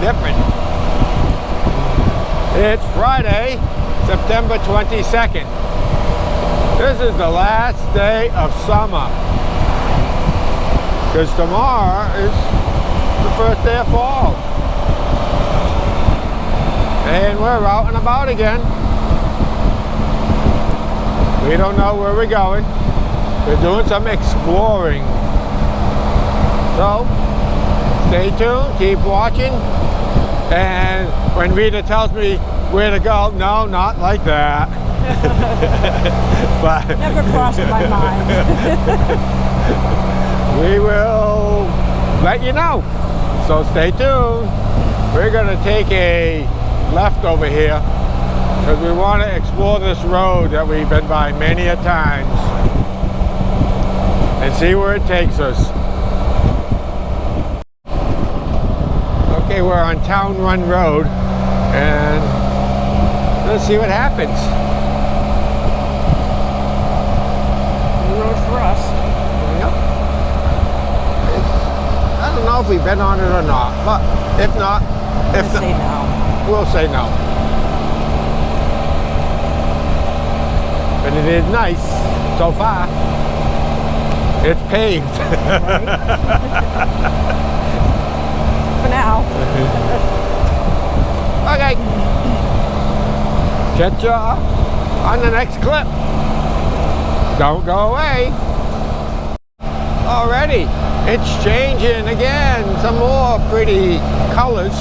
different. It's Friday, September 22nd. This is the last day of summer, because tomorrow is the first day of fall. And we're out and about again. We don't know where we're going. We're doing some exploring. So, stay tuned, keep watching. And when Rita tells me where to go, no, not like that. But never crossed my mind. We will let you know. So stay tuned. We're going to take a left over here because we want to explore this road that we've been by many a times and see where it takes us. Okay, we're on Town Run Road and let's see what happens. New road for us. Yep. I don't know if we've been on it or not, but if not, Say no. we'll say no. But it is nice so far. It's paved. For now. Okay. Catch ya on the next clip. Don't go away. Already, it's changing again. Some more pretty colors.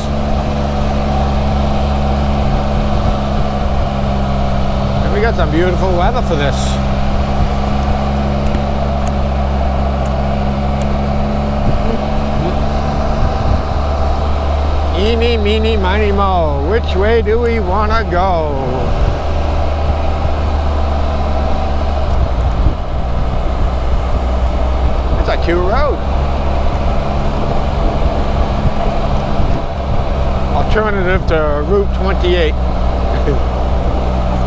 And we got some beautiful weather for this. Eeny, meeny, miny, mo. Which way do we want to go? It's a cute road. Alternative to Route 28. Of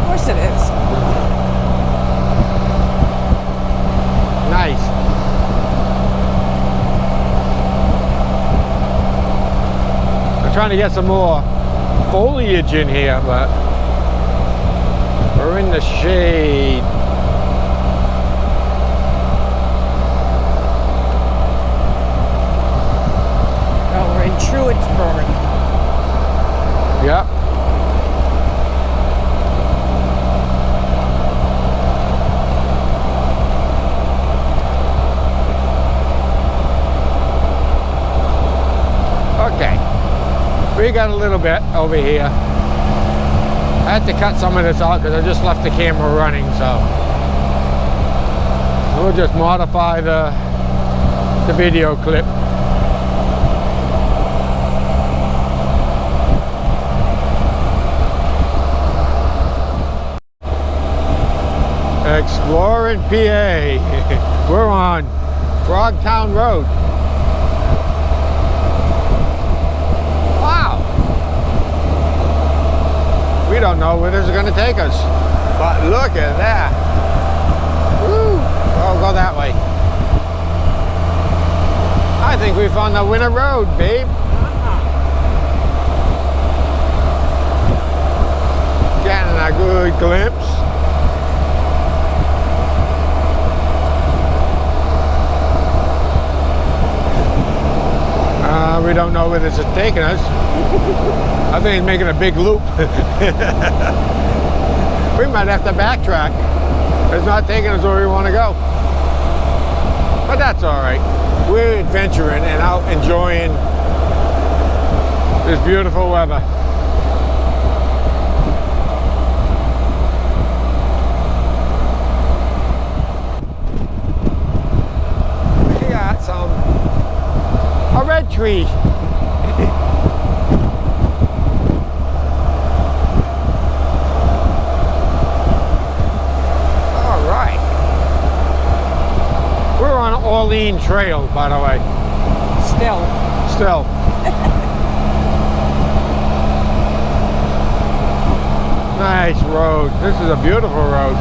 course it is. Nice. Trying to get some more foliage in here, but we're in the shade. Well, we're in Truittsburg. Yep. Okay. We got a little bit over here. I had to cut some of this out because I just left the camera running, so we'll just modify the video clip. Exploring PA. We're on Frogtown Road. We don't know where this is going to take us, but look at that. Woo! Oh, go that way. I think we found the winter road, babe. Getting a good glimpse. We don't know where this is taking us. I think it's making a big loop. We might have to backtrack. It's not taking us where we want to go. But that's all right. We're adventuring and out enjoying this beautiful weather. We got a red tree. Orlean Trail, by the way. Still. Nice road. This is a beautiful road.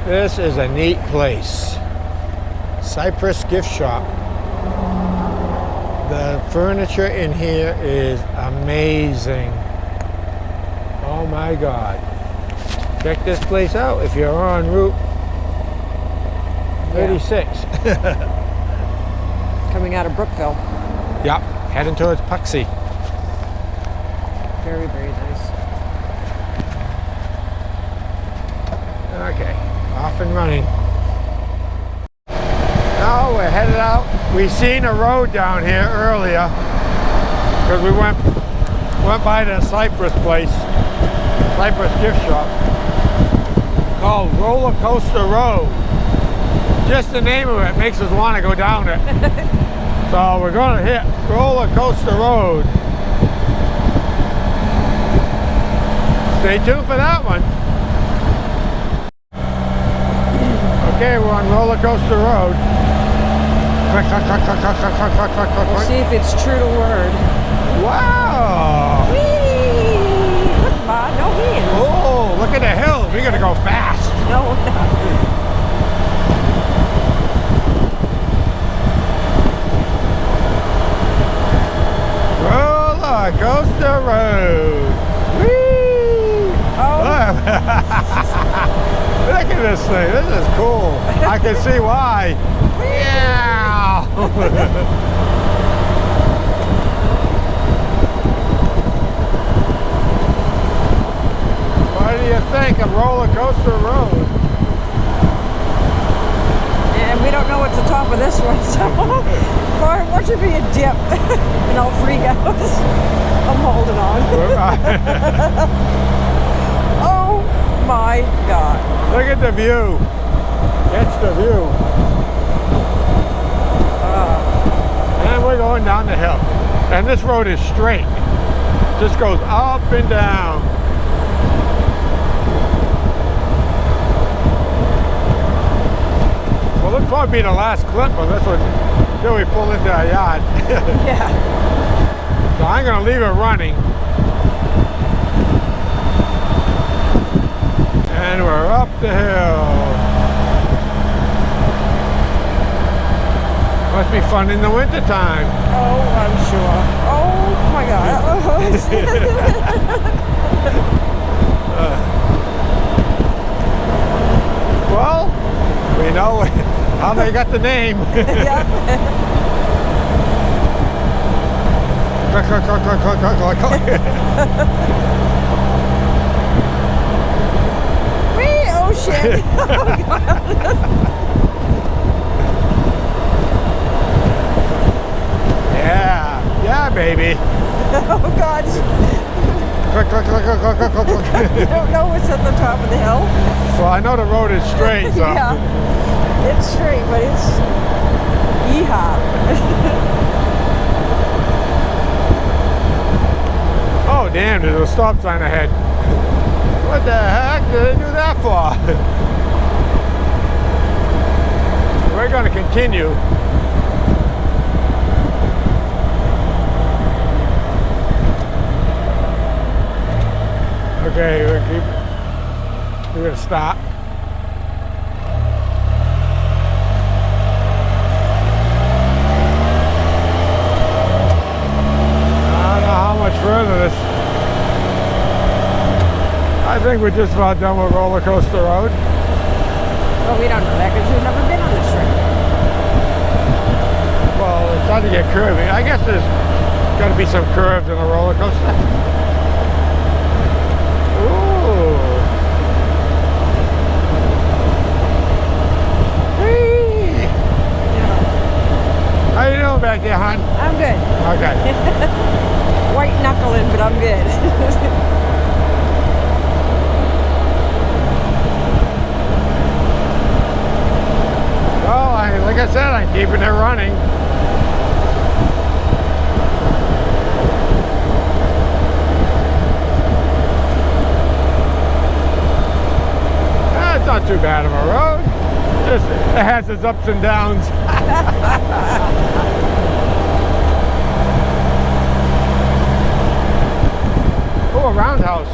This is a neat place. Cypress gift shop. The furniture in here is amazing. Oh my God. Check this place out if you're on Route 36. Coming out of Brookville. Yep, heading towards Puxy. Very, very nice. Okay, off and running. Now we're headed out. We seen a road down here earlier because we went by the Cypress place, Cypress gift shop, called Rollercoaster Rd. Just the name of it makes us want to go down it. So we're going to hit Rollercoaster Rd. Stay tuned for that one. Okay, we're on Rollercoaster Rd. We'll see if it's true to word. Wow! Whee! Look, Ma, no hands. Oh, look at the hills. We're gonna go fast. No, we're not. Rollercoaster Rd. Whee! Oh. Look at this thing. This is cool. I can see why. Yeah. What do you think of Rollercoaster Rd? And we don't know what's the top of this one, so watch it be a dip and I'll freak out. I'm holding on. Oh my God. Look at the view. That's the view. And we're going down the hill. And this road is straight. Just goes up and down. Well, this will probably be the last clip of this one until we pull into our yard. Yeah. So I'm going to leave it running. And we're up the hill. Must be fun in the wintertime. Oh, I'm sure. Oh my God. Well, we know how they got the name. Yep. Whee! Oh shit! Oh God! Yeah, baby. Oh God! I don't know what's at the top of the hill. Well, I know the road is straight, so. Yeah, it's straight, but it's yeehaw. Oh, damn, there's a stop sign ahead. What the heck did they do that for? We're going to continue. Okay, we're going to stop. Further this. I think we're just about done with Rollercoaster Rd. Well, we don't know that because we've never been on this train. Well, it's starting to get curvy. I guess there's got to be some curves in a roller coaster. Ooh. Whee! Yeah. How you doing back there, hon? I'm good. Okay. White knuckling, but I'm good. Well, like I said, I'm keeping it running. It's not too bad of a road. Just, it has its ups and downs. Oh, a roundhouse.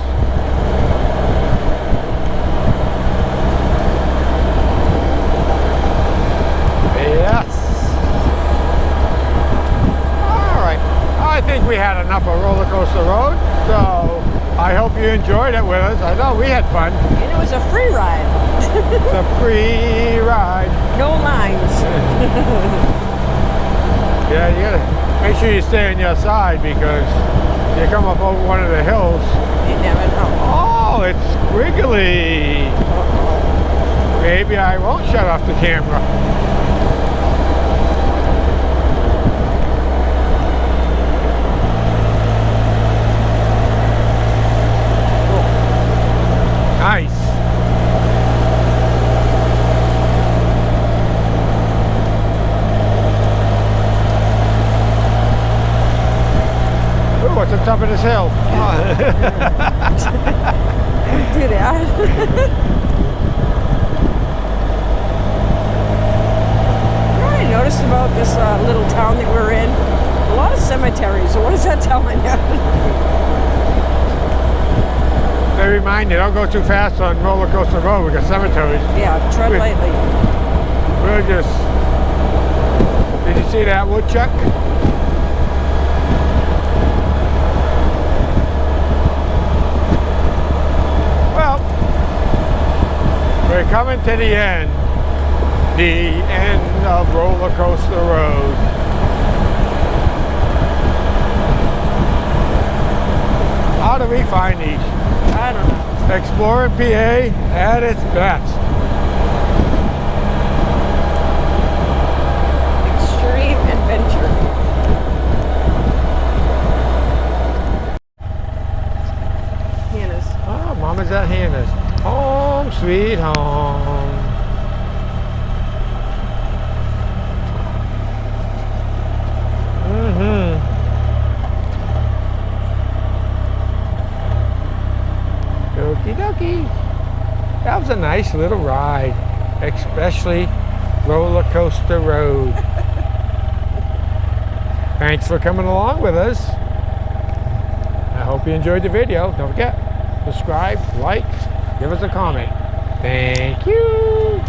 we had enough of Rollercoaster Road, so I hope you enjoyed it with us. I know we had fun. And it was a free ride. It's a free ride. No lines. Yeah, you gotta make sure you stay on your side because you come up over one of the hills. You never know. Oh, it's squiggly. Maybe I won't shut off the camera. Nice. Ooh, what's on top of this hill? Do that. I noticed about this little town that we're in, a lot of cemeteries. So what is that telling you? They remind you, don't go too fast on Rollercoaster Road. We got cemeteries. Yeah, tread lightly. We're just... Did you see that woodchuck? Well, we're coming to the end. The end of Rollercoaster Road. How do we find these? I don't know. Exploring PA at its best. Extreme adventure. Hannah's. Oh, Mama's at Hannah's. Home sweet home. Okie dokie. That was a nice little ride, especially Rollercoaster Road. Thanks for coming along with us. I hope you enjoyed the video. Don't forget, subscribe, like, give us a comment. Thank you.